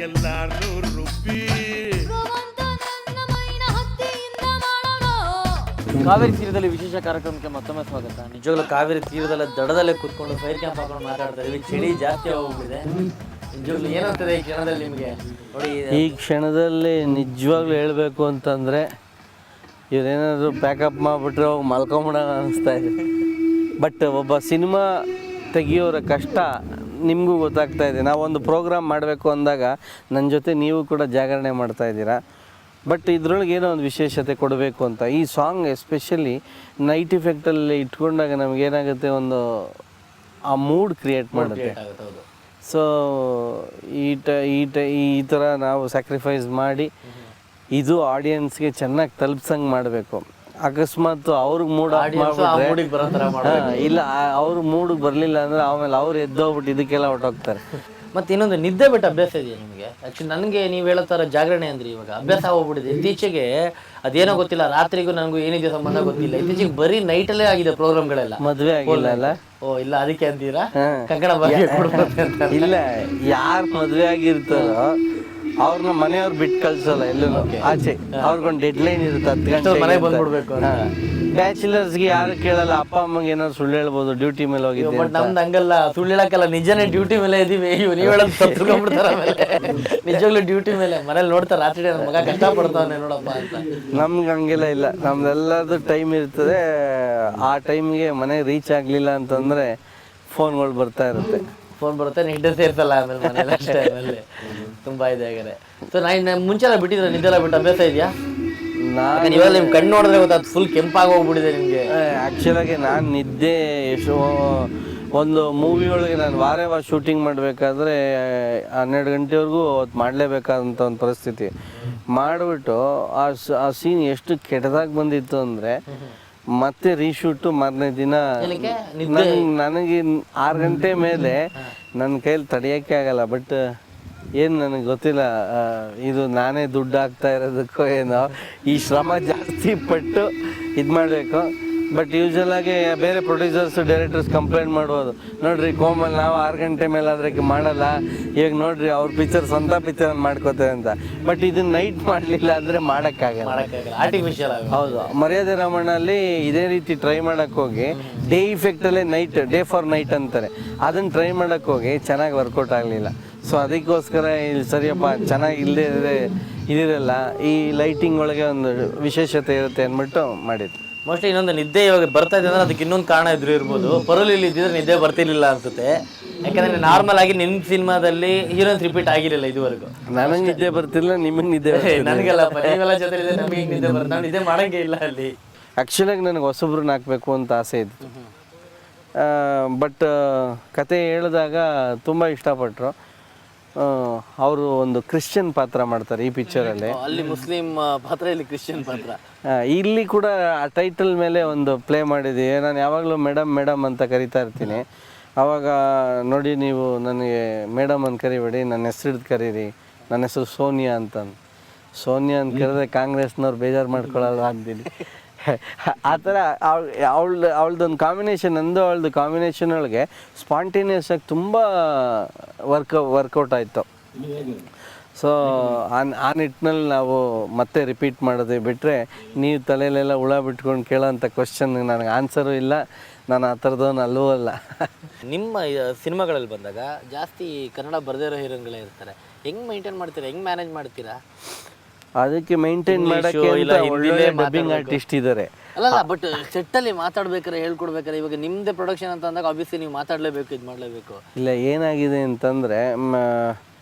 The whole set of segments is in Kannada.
ಎಲ್ಲಾರು ರುಬ್ಬಿ. ಕಾವೇರಿ ತೀರದಲ್ಲಿ ವಿಶೇಷ ಕಾರ್ಯಕ್ರಮಕ್ಕೆ ಮತ್ತೊಮ್ಮೆ ಸ್ವಾಗತ. ನಿಜವಾಗ್ಲೂ ಕಾವೇರಿ ತೀರದಲ್ಲಿ ದಡದಲ್ಲೇ ಕೂತ್ಕೊಂಡು ಫೈರ್ ಕ್ಯಾಂಪ್ ಹಾಕೊಂಡು ಮಾತಾಡ್ತಾ ಇದೀವಿ. ಚಳಿ ಜಾಸ್ತಿ ಹೋಗ್ಬಿಟ್ಟಿದೆ. ನಿಜವಾಗ್ಲೂ ಏನಾಗ್ತದೆ ಈ ಕ್ಷಣದಲ್ಲಿ ನಿಮಗೆ? ನೋಡಿ, ಈ ಕ್ಷಣದಲ್ಲಿ ನಿಜವಾಗ್ಲೂ ಹೇಳಬೇಕು ಅಂತಂದರೆ ಇವರೇನಾದರೂ ಪ್ಯಾಕಪ್ ಮಾಡಿಬಿಟ್ರೆ ಹೋಗಿ ಮಲ್ಕೊಂಬಿಡೋಣ ಅನ್ನಿಸ್ತಾ ಇದೆ. ಬಟ್ ಒಬ್ಬ ಸಿನಿಮಾ ತೆಗಿಯೋರ ಕಷ್ಟ ನಿಮಗೂ ಗೊತ್ತಾಗ್ತಾ ಇದೆ. ನಾವೊಂದು ಪ್ರೋಗ್ರಾಮ್ ಮಾಡಬೇಕು ಅಂದಾಗ ನನ್ನ ಜೊತೆ ನೀವು ಕೂಡ ಜಾಗರಣೆ ಮಾಡ್ತಾಯಿದ್ದೀರಾ. ಬಟ್ ಇದ್ರೊಳಗೆ ಏನೋ ಒಂದು ವಿಶೇಷತೆ ಕೊಡಬೇಕು ಅಂತ ಈ ಸಾಂಗ್ ಎಸ್ಪೆಷಲಿ ನೈಟ್ ಇಫೆಕ್ಟಲ್ಲಿ ಇಟ್ಕೊಂಡಾಗ ನಮಗೇನಾಗುತ್ತೆ, ಒಂದು ಆ ಮೂಡ್ ಕ್ರಿಯೇಟ್ ಮಾಡುತ್ತೆ. ಸೊ ಈ ಥರ ನಾವು ಸ್ಯಾಕ್ರಿಫೈಸ್ ಮಾಡಿ ಇದು ಆಡಿಯನ್ಸ್ಗೆ ಚೆನ್ನಾಗಿ ತಲುಪ್ಸಂಗೆ ಮಾಡಬೇಕು. ಅಕಸ್ಮಾತ್ ಅವ್ರಿಗೆ ಮೂಡ್ ಆಫ್ ಮಾಡಿಬಿಟ್ರೆ ಇಲ್ಲ, ಅವ್ರ ಮೂಡಿಗೆ ಬರಲಿಲ್ಲ ಅಂದರೆ ಆಮೇಲೆ ಅವ್ರು ಎದ್ದೋಗ್ಬಿಟ್ಟು ಇದಕ್ಕೆಲ್ಲ ಹೊಟ್ಟೋಗ್ತಾರೆ. ಮತ್ತು ಇನ್ನೊಂದು ನಿದ್ದೆ ಬಿಟ್ಟು ಅಭ್ಯಾಸ ಇದೆಯಾ ನಿಮಗೆ? ಆ್ಯಕ್ಚುಲಿ ನನಗೆ ನೀವು ಹೇಳೋ ಥರ ಜಾಗರಣೆ ಅಂದರೆ ಇವಾಗ ಅಭ್ಯಾಸ ಹೋಗ್ಬಿಟ್ಟಿದೆ. ಇತ್ತೀಚೆಗೆ ಅದೇನೋ ಗೊತ್ತಿಲ್ಲ, ರಾತ್ರಿಗೂ ನನಗೂ ಏನಿದೆ ಸಂಬಂಧ ಗೊತ್ತಿಲ್ಲ. ಇತ್ತೀಚೆಗೆ ಬರೀ ನೈಟಲ್ಲೇ ಆಗಿದೆ ಪ್ರೋಗ್ರಾಮ್ಗಳೆಲ್ಲ. ಮದುವೆ ಆಗಿಲ್ಲ ಅಲ್ಲ? ಓ ಇಲ್ಲ, ಅದಕ್ಕೆ ಅಂತೀರಾ? ಕಂಕಣ ಬಗ್ಗೆ ಇಲ್ಲ, ಯಾರು ಮದುವೆ ಆಗಿರ್ತಾರೋ ಅವ್ರನ್ನ ಮನೆಯವ್ರು ಬಿಟ್ಟು ಕಳ್ಸಲ್ಲ ಎಲ್ಲೂ ಆಚೆ. ಅವ್ರಿಗೊಂದು ಡೆಡ್ ಲೈನ್ ಇರುತ್ತೆ, 10 ಗಂಟೆ ಮನೆಗೆ ಬಂದ್ಬಿಡ್ಬೇಕು. ಬ್ಯಾಚುಲರ್ಸ್ಗೆ ಯಾರು ಕೇಳಲ್ಲ. ಅಪ್ಪ ಅಮ್ಮಗೆ ಏನಾದ್ರು ಸುಳ್ಳು ಹೇಳ್ಬೋದು, ಡ್ಯೂಟಿ ಮೇಲೆ ಹೋಗಿದ್ದೆ. ಬಟ್ ನಮ್ದು ಹಂಗಲ್ಲ, ಸುಳ್ಳು ಹೇಳಕ್ಕಲ್ಲ, ನಿಜನೇ ಡ್ಯೂಟಿ ಮೇಲೆ ಇದೀವಿ. ನೀವು ಹೇಳೋದು ತಪ್ಪಿಸ್ಕೊಂಡ್ಬಿಡ್ತಾರ ಆಮೇಲೆ. ನಿಜವಾಗ್ಲೂ ಡ್ಯೂಟಿ ಮೇಲೆ ಮನೇಲಿ ನೋಡ್ತಾರೆ ರಾತ್ರಿ ನನ್ನ ಮಗ ಕಷ್ಟಪಡ್ತಾನೆ ನೋಡಪ್ಪ ಅಂತ. ನಮ್ಗೆ ಹಂಗೆಲ್ಲ ಇಲ್ಲ, ನಮ್ದೆಲ್ಲದು ಟೈಮ್ ಇರ್ತದೆ. ಆ ಟೈಮ್ಗೆ ಮನೆಗೆ ರೀಚ್ ಆಗಲಿಲ್ಲ ಅಂತಂದರೆ ಫೋನ್ಗಳು ಬರ್ತಾ ಇರುತ್ತೆ. ಫೋನ್ ಬರುತ್ತೆ, ನಿದ್ದೆ ಸೇರ್ತಲ್ಲ ಆಮೇಲೆ ಮನೇಲಿ ಅಷ್ಟೇ. ಆಮೇಲೆ ತುಂಬ ಇದೆ ಹಾಗಾದ್ರೆ. ಸೊ ನಾನು ಮುಂಚೆಲ್ಲ ಬಿಟ್ಟಿದ್ರೆ ನಿದ್ದೆಲ್ಲ ಬಿಟ್ಟು ಅಭ್ಯಾಸ ಇದೆಯಾ? ಇವಾಗ ನಿಮ್ ಕಣ್ಣು ನೋಡಿದ್ರೆ ಗೊತ್ತಾಗ್ತದೆ, ಫುಲ್ ಕೆಂಪಾಗಿ ಹೋಗ್ಬಿಟ್ಟಿದೆ ನಿಮಗೆ. ಆ್ಯಕ್ಚುಲಾಗಿ ನಾನು ನಿದ್ದೆ ಒಂದು ಮೂವಿ ಒಳಗೆ ನಾನು ವಾರ ಶೂಟಿಂಗ್ ಮಾಡಬೇಕಾದ್ರೆ 12 ಗಂಟೆವರೆಗೂ ಅವತ್ತು ಮಾಡಲೇಬೇಕಾದಂಥ ಒಂದು ಪರಿಸ್ಥಿತಿ ಮಾಡಿಬಿಟ್ಟು ಆ ಸೀನ್ ಎಷ್ಟು ಕೆಟ್ಟದಾಗಿ ಬಂದಿತ್ತು ಅಂದರೆ ಮತ್ತೆ ರೀಶೂಟು ಮಾರನೇ ದಿನ ನನಗೆ 6 ಗಂಟೆ ಮೇಲೆ ನನ್ನ ಕೈಯಲ್ಲಿ ತಡೆಯೋಕ್ಕೆ ಆಗಲ್ಲ. ಬಟ್ ಏನು ನನಗೆ ಗೊತ್ತಿಲ್ಲ, ಇದು ನಾನೇ ದುಡ್ಡು ಹಾಕ್ತಾ ಇರೋದಕ್ಕೋ ಏನೋ ಈ ಶ್ರಮ ಜಾಸ್ತಿ ಪಟ್ಟು ಇದು ಮಾಡಬೇಕು. ಬಟ್ ಯೂಶ್ವಲಾಗಿ ಬೇರೆ ಪ್ರೊಡ್ಯೂಸರ್ಸ್ ಡೈರೆಕ್ಟರ್ಸ್ ಕಂಪ್ಲೇಂಟ್ ಮಾಡ್ಬೋದು, ನೋಡಿರಿ ಕೋಮಲ್ ನಾವು 6 ಗಂಟೆ ಮೇಲೆ ಆದರೆ ಮಾಡಲ್ಲ, ಇವಾಗ ನೋಡಿರಿ ಅವ್ರ ಪಿಕ್ಚರ್ ಸ್ವಂತ ಪಿಕ್ಚರ್ ಮಾಡ್ಕೋತಾರೆ ಅಂತ. ಬಟ್ ಇದನ್ನ ನೈಟ್ ಮಾಡಲಿಲ್ಲ ಅಂದರೆ ಮಾಡೋಕ್ಕಾಗಲ್ಲ, ಆರ್ಟಿಫಿಷಿಯಲ್. ಹೌದು. ಮರ್ಯಾದೆ ರಾಮಣ್ಣಲ್ಲಿ ಇದೇ ರೀತಿ ಟ್ರೈ ಮಾಡೋಕ್ಕೆ ಹೋಗಿ ಡೇ ಇಫೆಕ್ಟಲ್ಲೇ ನೈಟ್, ಡೇ ಫಾರ್ ನೈಟ್ ಅಂತಾರೆ, ಅದನ್ನು ಟ್ರೈ ಮಾಡೋಕ್ಕೆ ಹೋಗಿ ಚೆನ್ನಾಗಿ ವರ್ಕೌಟ್ ಆಗಲಿಲ್ಲ. ಸೊ ಅದಕ್ಕೋಸ್ಕರ ಇಲ್ಲಿ ಸರಿಯಪ್ಪ ಚೆನ್ನಾಗಿ ಇಲ್ಲದೇ ಇದಿರಲ್ಲ, ಈ ಲೈಟಿಂಗ್ ಒಳಗೆ ಒಂದು ವಿಶೇಷತೆ ಇರುತ್ತೆ ಅಂದ್ಬಿಟ್ಟು ಮಾಡಿದ್ದು. ಮೋಸ್ಟ್ಲಿ ಇನ್ನೊಂದು ನಿದ್ದೆ ಇವಾಗ ಬರ್ತಾ ಇದೆ ಅಂದ್ರೆ ಅದಕ್ಕೆ ಇನ್ನೊಂದು ಕಾರಣ ಇರ್ಬೋದು. ಪರೋಲಿಲಿ ಇದ್ದಿದ್ರೆ ನಿದ್ದೆ ಬರ್ತಿರ್ಲಿಲ್ಲ ಅನ್ಸುತ್ತೆ. ಯಾಕಂದ್ರೆ ನಾರ್ಮಲ್ ಆಗಿ ನಿನ್ನ ಸಿನಿಮಾದಲ್ಲಿ ಹೀರೋಯಿನ್ಸ್ ರಿಪೀಟ್ ಆಗಿರಲಿಲ್ಲ ಇದುವರೆಗೂ. ನನಗೆ ನಿದ್ದೆ ಬರ್ತಿಲ್ಲ, ನಿಮಗೆ ನಿದ್ದೆ ನನಗೆಲ್ಲಪ್ಪ, ನೀವೆಲ್ಲ ಜೊತೆ ನಮಗೆ ನಿದ್ದೆ ಬರ್ತದೆ, ನಾವು ನಿದ್ದೆ ಮಾಡೋಂಗೇ ಇಲ್ಲ ಅಲ್ಲಿ. ಆ್ಯಕ್ಚುಲಾಗಿ ನನಗೆ ಹೊಸಬ್ರನ್ನ ಹಾಕಬೇಕು ಅಂತ ಆಸೆ ಇತ್ತು. ಬಟ್ ಕತೆ ಹೇಳಿದಾಗ ತುಂಬ ಇಷ್ಟಪಟ್ಟರು. ಅವರು ಒಂದು ಕ್ರಿಶ್ಚಿಯನ್ ಪಾತ್ರ ಮಾಡ್ತಾರೆ ಈ ಪಿಕ್ಚರಲ್ಲಿ. ಅಲ್ಲಿ ಮುಸ್ಲಿಂ ಪಾತ್ರ, ಇಲ್ಲಿ ಕ್ರಿಶ್ಚಿಯನ್ ಪಾತ್ರ. ಇಲ್ಲಿ ಕೂಡ ಆ ಟೈಟಲ್ ಮೇಲೆ ಒಂದು ಪ್ಲೇ ಮಾಡಿದ್ದೀವಿ. ನಾನು ಯಾವಾಗಲೂ ಮೇಡಮ್ ಅಂತ ಕರಿತಾ ಇರ್ತೀನಿ. ಆವಾಗ ನೋಡಿ, ನೀವು ನನಗೆ ಮೇಡಮ್ ಅಂತ ಕರಿಬೇಡಿ, ನನ್ನ ಹೆಸರು ಹಿಡ್ದು ಕರೀರಿ, ನನ್ನ ಹೆಸರು ಸೋನಿಯಾ ಅಂತಂದು. ಸೋನಿಯಾ ಅಂತ ಕರೆದ್ರೆ ಕಾಂಗ್ರೆಸ್ನವ್ರು ಬೇಜಾರು ಮಾಡ್ಕೊಳ್ಳಲ್ಲ ಅಂತೀನಿ. ಆ ಥರ ಅವಳದೊಂದು ಕಾಂಬಿನೇಷನ್, ಅವಳದು ಕಾಂಬಿನೇಷನ್ ಒಳಗೆ ಸ್ಪಾಂಟೇನಿಯಸ್ ಆಗಿ ತುಂಬ ವರ್ಕೌಟ್ ಆಯಿತು. ಸೊ ಆ ನಿಟ್ಟಿನಲ್ಲಿ ನಾವು ಮತ್ತೆ ರಿಪೀಟ್ ಮಾಡೋದು ಬಿಟ್ಟರೆ, ನೀವು ತಲೆಯಲ್ಲೆಲ್ಲ ಹುಳ ಬಿಟ್ಕೊಂಡು ಕೇಳೋಂಥ ಕ್ವಶನ್ಗೆ ನನಗೆ ಆನ್ಸರು ಇಲ್ಲ. ನಾನು ಆ ಥರದವನು ಅಲ್ಲೂ ಅಲ್ಲ. ನಿಮ್ಮ ಸಿನಿಮಾಗಳಲ್ಲಿ ಬಂದಾಗ ಜಾಸ್ತಿ ಕನ್ನಡ ಬರದೇ ಇರೋ ಹೀರೋಗಳೇ ಇರ್ತಾರೆ. ಹೆಂಗೆ ಮೇಂಟೈನ್ ಮಾಡ್ತೀರಾ, ಹೆಂಗೆ ಮ್ಯಾನೇಜ್ ಮಾಡ್ತೀರಾ? ಅದಕ್ಕೆ ಮೇಂಟೈನ್ ಮಾಡೋಕ್ಕೆ ಒಳ್ಳೆ ಡಬ್ಬಿಂಗ್ ಆರ್ಟಿಸ್ಟ್ ಇದ್ದಾರೆ. ಅಲ್ಲ, ಬಟ್ ಸೆಟ್ಟಲ್ಲಿ ಮಾತಾಡ್ಬೇಕಾರೆ ಹೇಳ್ಕೊಡ್ಬೇಕಾರೆ, ಇವಾಗ ನಿಮ್ಮದೇ ಪ್ರೊಡಕ್ಷನ್ ಅಂತ ಅಂದಾಗ ಆಬ್ವಿಯಸ್ಲಿ ನೀವು ಮಾತಾಡಲೇಬೇಕು, ಇದು ಮಾಡಲೇಬೇಕು. ಇಲ್ಲ, ಏನಾಗಿದೆ ಅಂತಂದರೆ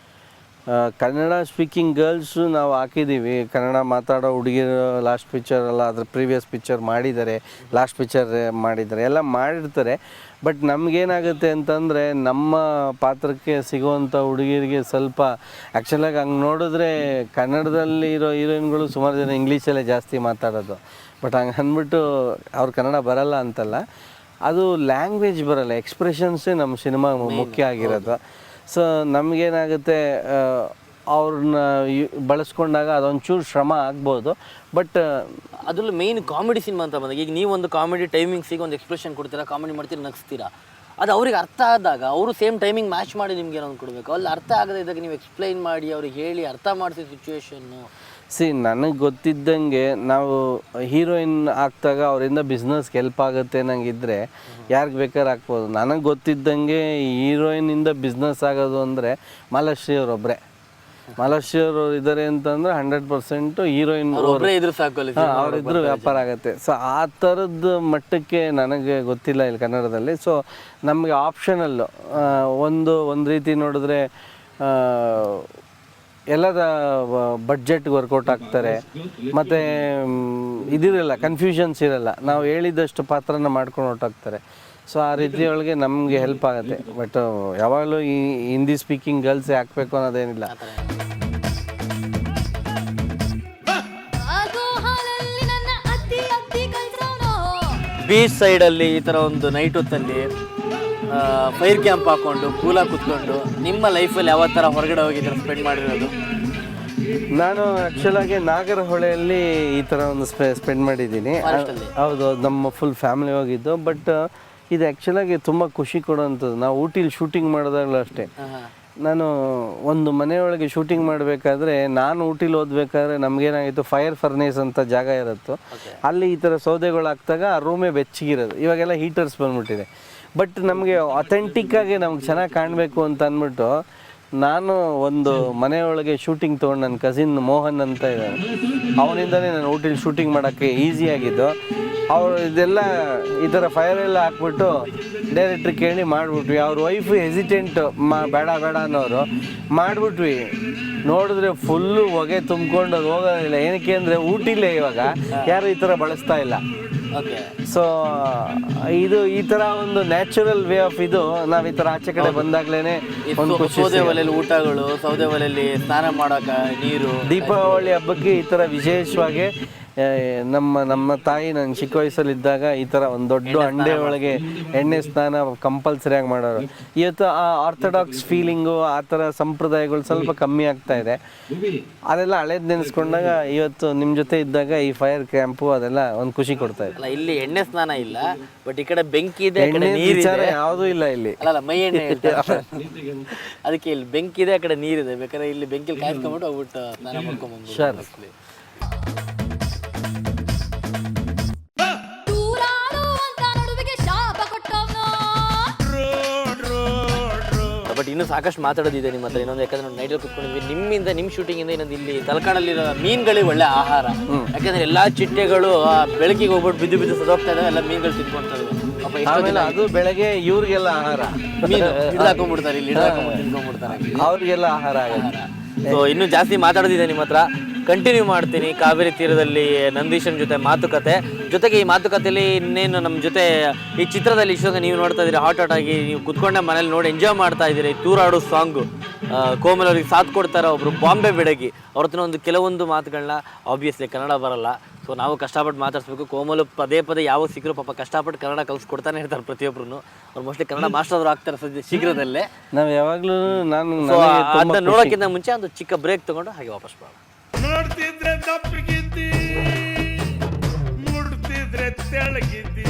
ಕನ್ನಡ ಸ್ಪೀಕಿಂಗ್ ಗರ್ಲ್ಸು ನಾವು ಹಾಕಿದ್ದೀವಿ. ಕನ್ನಡ ಮಾತಾಡೋ ಹುಡುಗಿರು ಲಾಸ್ಟ್ ಪಿಕ್ಚರ್ ಅಲ್ಲ, ಅದ್ರ ಪ್ರೀವಿಯಸ್ ಪಿಕ್ಚರ್ ಮಾಡಿದ್ದಾರೆ, ಲಾಸ್ಟ್ ಪಿಕ್ಚರ್ ಮಾಡಿದ್ದಾರೆ, ಎಲ್ಲ ಮಾಡಿರ್ತಾರೆ. ಬಟ್ ನಮಗೇನಾಗುತ್ತೆ ಅಂತಂದರೆ ನಮ್ಮ ಪಾತ್ರಕ್ಕೆ ಸಿಗುವಂಥ ಹುಡುಗಿರಿಗೆ ಸ್ವಲ್ಪ ಆ್ಯಕ್ಚುಲಾಗಿ ಹಂಗೆ ನೋಡಿದ್ರೆ ಕನ್ನಡದಲ್ಲಿ ಇರೋ ಹೀರೋಯಿನ್ಗಳು ಸುಮಾರು ಜನ ಇಂಗ್ಲೀಷಲ್ಲೇ ಜಾಸ್ತಿ ಮಾತಾಡೋದು. ಬಟ್ ಹಂಗೆ ಅಂದ್ಬಿಟ್ಟು ಅವ್ರು ಕನ್ನಡ ಬರಲ್ಲ ಅಂತಲ್ಲ, ಅದು ಲ್ಯಾಂಗ್ವೇಜ್ ಬರಲ್ಲ, ಎಕ್ಸ್ಪ್ರೆಷನ್ಸೇ ನಮ್ಮ ಸಿನಿಮಾ ಮುಖ್ಯ ಆಗಿರೋದು. ಸೊ ನಮಗೇನಾಗುತ್ತೆ, ಅವ್ರನ್ನ ಬಳಸ್ಕೊಂಡಾಗ ಅದೊಂಚೂರು ಶ್ರಮ ಆಗ್ಬೋದು. ಬಟ್ ಅದರಲ್ಲೂ ಮೇಯ್ನ್ ಕಾಮಿಡಿ ಸಿನಿಮಾ ಅಂತ ಬಂದಾಗ, ಈಗ ನೀವು ಒಂದು ಕಾಮಿಡಿ ಟೈಮಿಂಗ್ಸಿಗೆ ಒಂದು ಎಕ್ಸ್ಪ್ರೆಷನ್ ಕೊಡ್ತೀರಾ, ಕಾಮಿಡಿ ಮಾಡ್ತೀರಾ, ನಗಿಸ್ತೀರಾ. ಅದು ಅವ್ರಿಗೆ ಅರ್ಥ ಆದಾಗ ಅವರು ಸೇಮ್ ಟೈಮಿಂಗ್ ಮ್ಯಾಚ್ ಮಾಡಿ ನಿಮ್ಗೆ ಏನೋ ಕೊಡಬೇಕು. ಅಲ್ಲಿ ಅರ್ಥ ಆಗದೆ ಇದ್ದಾಗ ನೀವು ಎಕ್ಸ್ಪ್ಲೈನ್ ಮಾಡಿ ಅವ್ರಿಗೆ ಹೇಳಿ ಅರ್ಥ ಮಾಡಿಸಿ ಸಿಚುವೇಶನ್ನು. ನನಗೆ ಗೊತ್ತಿದ್ದಂಗೆ ನಾವು ಹೀರೋಯಿನ್ ಆಗ್ತಾಗ ಅವರಿಂದ ಬಿಸ್ನೆಸ್ಗೆ ಹೆಲ್ಪ್ ಆಗುತ್ತೆ ನಂಗಿದ್ರೆ ಯಾರಿಗೆ ಬೇಕಾದ್ರೆ ಹಾಕ್ಬೋದು. ನನಗೆ ಗೊತ್ತಿದ್ದಂಗೆ ಹೀರೋಯಿನಿಂದ ಬಿಸ್ನೆಸ್ ಆಗೋದು ಅಂದರೆ ಮಾಲಾಶ್ರೀ ಅವರೊಬ್ಬರೇ. ಮಾಲಾಶ್ರೀ ಅವರು ಇದ್ದಾರೆ ಅಂತಂದ್ರೆ 100% ಹೀರೋಯಿನ್ ಇದ್ರು ಸಾಕು, ಅವರಿದ್ರು ವ್ಯಾಪಾರ ಆಗುತ್ತೆ. ಸೊ ಆ ಥರದ ಮಟ್ಟಕ್ಕೆ ನನಗೆ ಗೊತ್ತಿಲ್ಲ ಇಲ್ಲಿ ಕನ್ನಡದಲ್ಲಿ. ಸೊ ನಮಗೆ ಆಪ್ಷನಲ್ಲು ಒಂದು ರೀತಿ ನೋಡಿದ್ರೆ ಎಲ್ಲದ ಬಡ್ಜೆಟ್ಗೆ ವರ್ಕೌಟ್ ಆಗ್ತಾರೆ, ಮತ್ತು ಇದಿರಲ್ಲ, ಕನ್ಫ್ಯೂಷನ್ಸ್ ಇರಲ್ಲ, ನಾವು ಹೇಳಿದಷ್ಟು ಪಾತ್ರನ ಮಾಡ್ಕೊಂಡು ಹೊರ್ಟಾಗ್ತಾರೆ. ಸೊ ಆ ರೀತಿಯೊಳಗೆ ನಮಗೆ ಹೆಲ್ಪ್ ಆಗುತ್ತೆ. ಬಟ್ ಯಾವಾಗಲೂ ಈ ಹಿಂದಿ ಸ್ಪೀಕಿಂಗ್ ಗರ್ಲ್ಸೇ ಹಾಕಬೇಕು ಅನ್ನೋದೇನಿಲ್ಲ. ಬೀಚ್ ಸೈಡಲ್ಲಿ ಈ ಥರ ಒಂದು ನೈಟ್ ಹೊತ್ತಲ್ಲಿ ಫೈರ್ ಕ್ಯಾಂಪ್ ಹಾಕ್ಕೊಂಡು ಕೂಲಾಗಿ ಕುತ್ಕೊಂಡು ನಿಮ್ಮ ಲೈಫಲ್ಲಿ ಯಾವ ಥರ ಹೊರಗಡೆ ಹೋಗಿದ್ರೆ ಸ್ಪೆಂಡ್ ಮಾಡಿರೋದು? ನಾನು ಆ್ಯಕ್ಚುಲಾಗಿ ನಾಗರಹೊಳೆಯಲ್ಲಿ ಈ ಥರ ಒಂದು ಸ್ಪೆಂಡ್ ಮಾಡಿದ್ದೀನಿ. ಹೌದು, ನಮ್ಮ ಫುಲ್ ಫ್ಯಾಮಿಲಿ ಹೋಗಿದ್ದು. ಬಟ್ ಇದು ಆ್ಯಕ್ಚುಲಾಗಿ ತುಂಬ ಖುಷಿ ಕೊಡೋವಂಥದ್ದು. ನಾವು ಊಟಿಲಿ ಶೂಟಿಂಗ್ ಮಾಡಿದಾಗಲೂ ಅಷ್ಟೇ. ನಾನು ಒಂದು ಮನೆಯೊಳಗೆ ಶೂಟಿಂಗ್ ಮಾಡಬೇಕಾದ್ರೆ, ನಾನು ಊಟಿಲಿ ಓದಬೇಕಾದ್ರೆ ನಮಗೇನಾಗಿತ್ತು, ಫೈರ್ ಫರ್ನೇಸ್ ಅಂತ ಜಾಗ ಇರುತ್ತೋ ಅಲ್ಲಿ ಈ ಥರ ಸೌದೆಗಳು ಹಾಕ್ದಾಗ ಆ ರೂಮೇ ಬೆಚ್ಚಗಿರೋದು. ಇವಾಗೆಲ್ಲ ಹೀಟರ್ಸ್ ಬಂದ್ಬಿಟ್ಟಿದೆ. ಬಟ್ ನಮಗೆ ಅಥೆಂಟಿಕ್ಕಾಗಿ ನಮ್ಗೆ ಚೆನ್ನಾಗಿ ಕಾಣಬೇಕು ಅಂತ ಅಂದ್ಬಿಟ್ಟು ನಾನು ಒಂದು ಮನೆಯೊಳಗೆ ಶೂಟಿಂಗ್ ತೊಗೊಂಡು, ನನ್ನ ಕಸಿನ್ ಮೋಹನ್ ಅಂತ ಇದ್ದಾರೆ, ಅವನಿಂದನೇ ನಾನು ಊಟಿಲಿ ಶೂಟಿಂಗ್ ಮಾಡೋಕ್ಕೆ ಈಸಿಯಾಗಿದ್ದು. ಅವರು ಇದೆಲ್ಲ ಈ ಥರ ಫೈರೆಲ್ಲ ಹಾಕ್ಬಿಟ್ಟು ಡೈರೆಕ್ಟ್ರ್ ಕೇಳಿ ಮಾಡಿಬಿಟ್ವಿ. ಅವ್ರ ವೈಫು ಹೆಸಿಟೆಂಟ್, ಬೇಡ ಅನ್ನೋರು ಮಾಡಿಬಿಟ್ವಿ. ನೋಡಿದ್ರೆ ಫುಲ್ಲು ಹೊಗೆ ತುಂಬ್ಕೊಂಡು ಅದು ಹೋಗೋದಿಲ್ಲ. ಏನಕ್ಕೆ ಅಂದರೆ ಊಟಿಲೇ ಇವಾಗ ಯಾರು ಈ ಥರ ಬಳಸ್ತಾ ಇಲ್ಲ. ಸೊ ಇದು ಈ ಥರ ಒಂದು ನ್ಯಾಚುರಲ್ ವೇ ಆಫ್ ಇದು ನಾವು ಈ ಥರ ಆಚೆ ಕಡೆ ಬಂದಾಗ್ಲೇ ಒಂದು ಸೌದೆ ಒಲೆಯಲ್ಲಿ ಊಟಗಳು, ಸೌದೆ ಒಲೆಯಲ್ಲಿ ಸ್ನಾನ ಮಾಡೋಕೆ ನೀರು. ದೀಪಾವಳಿ ಹಬ್ಬಕ್ಕೆ ಈ ಥರ ವಿಶೇಷವಾಗಿ ನಮ್ಮ ತಾಯಿ ನನ್ನ ಚಿಕ್ಕ ವಯಸ್ಸಲ್ಲಿದ್ದಾಗ ಈ ಥರ ಒಂದು ದೊಡ್ಡ ಅಂಡೆ ಒಳಗೆ ಎಣ್ಣೆ ಸ್ನಾನ ಕಂಪಲ್ಸರಿಯಾಗಿ ಮಾಡೋರು. ಇವತ್ತು ಆ ಆರ್ಥೋಡಾಕ್ಸ್ ಫೀಲಿಂಗು, ಆ ಥರ ಸಂಪ್ರದಾಯಗಳು ಸ್ವಲ್ಪ ಕಮ್ಮಿ ಆಗ್ತಾ ಇದೆ. ಅದೆಲ್ಲ ಹಳೇದು ನೆನೆಸ್ಕೊಂಡಾಗ ಇವತ್ತು ನಿಮ್ಮ ಜೊತೆ ಇದ್ದಾಗ ಈ ಫೈರ್ ಕ್ಯಾಂಪು ಅದೆಲ್ಲ ಒಂದು ಖುಷಿ ಕೊಡ್ತಾ ಇದೆ. ಇಲ್ಲಿ ಎಣ್ಣೆ ಸ್ನಾನ ಇಲ್ಲ, ಬಟ್ ಈ ಕಡೆ ಬೆಂಕಿ ಇದೆ, ನೀರು ಯಾವುದೂ ಇಲ್ಲ ಇಲ್ಲಿ. ಅಲ್ಲ ಮೈ ಎಣ್ಣೆ ಅದಕ್ಕೆ ಇಲ್ಲಿ ಬೆಂಕಿ ಇದೆ, ಆ ಕಡೆ ನೀರಿದೆ. ಬೇಕಾದ್ರೆ ಇಲ್ಲಿ ಬೆಂಕಿಲಿ ಕಾಯ್ಸ್ಕೊಂಡ್ಬಿಟ್ಟು ಹೋಗ್ಬಿಟ್ಟು ಸ್ನಾನ ಮಾಡ್ಕೊಂಡ್ಬಂದು. ಶರ್ ಬಟ್ ಇನ್ನೂ ಸಾಕಷ್ಟು ಮಾತಾಡೋದಿದೆ ನಿಮ್ಮ ಹತ್ರ ಇನ್ನೊಂದು. ಯಾಕಂದ್ರೆ ನಾವು ನೈಟಲ್ಲಿ ಕುತ್ಕೊಂಡಿದ್ವಿ, ನಿಮ್ಮಿಂದ ನಿಮ್ಮ ಶೂಟಿಂಗಿಂದ ಇನ್ನೊಂದು ಇಲ್ಲಿ ತಲಕಾಡಲ್ಲಿರೋ ಮೀನುಗಳಿಗೆ ಒಳ್ಳೆ ಆಹಾರ. ಯಾಕಂದ್ರೆ ಎಲ್ಲಾ ಚಿಟ್ಟೆಗಳು ಬೆಳಕಿಗೆ ಹೋಗ್ಬಿಟ್ಟು ಬಿದ್ದು ಸದೋಗ್ತಾ ಇದಾವೆ, ಎಲ್ಲ ಮೀನುಗಳು ತಿನ್ಕೊಂತಾರೆ. ಅದು ಬೆಳಗ್ಗೆ ಇವ್ರಿಗೆಲ್ಲ ಆಹಾರ, ಮೀನು ಹಿಡ್ದಾಕೊಂಡ್ಬಿಡ್ತಾರೆ, ಇಲ್ಲಿ ಹಿಡ್ದಾಕೊಂಡ್ಬಿಟ್ಟು ತಿನ್ಕೊಂಡ್ಬಿಡ್ತಾರೆ, ಅವ್ರಿಗೆಲ್ಲ ಆಹಾರ ಆಗುತ್ತೆ. ಸೊ ಇನ್ನೂ ಜಾಸ್ತಿ ಮಾತಾಡೋದಿದೆ ನಿಮ್ಮ ಹತ್ರ, ಕಂಟಿನ್ಯೂ ಮಾಡ್ತೀನಿ. ಕಾವೇರಿ ತೀರದಲ್ಲಿ ನಂದೀಶನ್ ಜೊತೆ ಮಾತುಕತೆ, ಜೊತೆಗೆ ಈ ಮಾತುಕತೆಯಲ್ಲಿ ಇನ್ನೇನು ನಮ್ಮ ಜೊತೆ ಈ ಚಿತ್ರದಲ್ಲಿ ಇಷ್ಟೊಂದು ನೀವು ನೋಡ್ತಾ ಇದ್ದೀರಿ, ಹಾಟ್ ಆಗಿ ನೀವು ಕುತ್ಕೊಂಡೆ ಮನೇಲಿ ನೋಡಿ ಎಂಜಾಯ್ ಮಾಡ್ತಾ ಇದ್ದೀರಿ. ತೂರಾಡು ಸಾಂಗು ಕೋಮಲ್ ಅವ್ರಿಗೆ ಸಾಥ್ ಕೊಡ್ತಾರೆ ಒಬ್ರು ಬಾಂಬೆ ಬೆಡಗಿ. ಅವ್ರ ಹತ್ರ ಒಂದು ಕೆಲವೊಂದು ಮಾತುಗಳನ್ನ ಆಬ್ವಿಯಸ್ಲಿ ಕನ್ನಡ ಬರಲ್ಲ, ಸೊ ನಾವು ಕಷ್ಟಪಟ್ಟು ಮಾತಾಡಿಸ್ಬೇಕು. ಕೋಮಲು ಪದೇ ಯಾವಾಗ ಸಿಕ್ಕರು ಪಾಪ ಕಷ್ಟಪಟ್ಟು ಕನ್ನಡ ಕಲಿಸ್ಕೊಡ್ತಾನೆ ಇರ್ತಾರೆ ಪ್ರತಿಯೊಬ್ಬರು. ಅವ್ರು ಮೋಸ್ಟ್ಲಿ ಕನ್ನಡ ಮಾಸ್ಟರ್ ಅವರು ಆಗ್ತಾರೆ ಶೀಘ್ರದಲ್ಲೇ. ನಾವು ಯಾವಾಗಲೂ ಅದನ್ನ ನೋಡೋಕ್ಕಿಂತ ಮುಂಚೆ ಒಂದು ಚಿಕ್ಕ ಬ್ರೇಕ್ ತಗೊಂಡು ಹಾಗೆ ವಾಪಸ್ ಬರೋಣ. ನೋಡ್ತಿದ್ರೆ ತಪ್ಪಿಗಿದ್ದಿ, ಮುಡ್ತಿದ್ರೆ ತೆಳಗಿದ್ದಿ.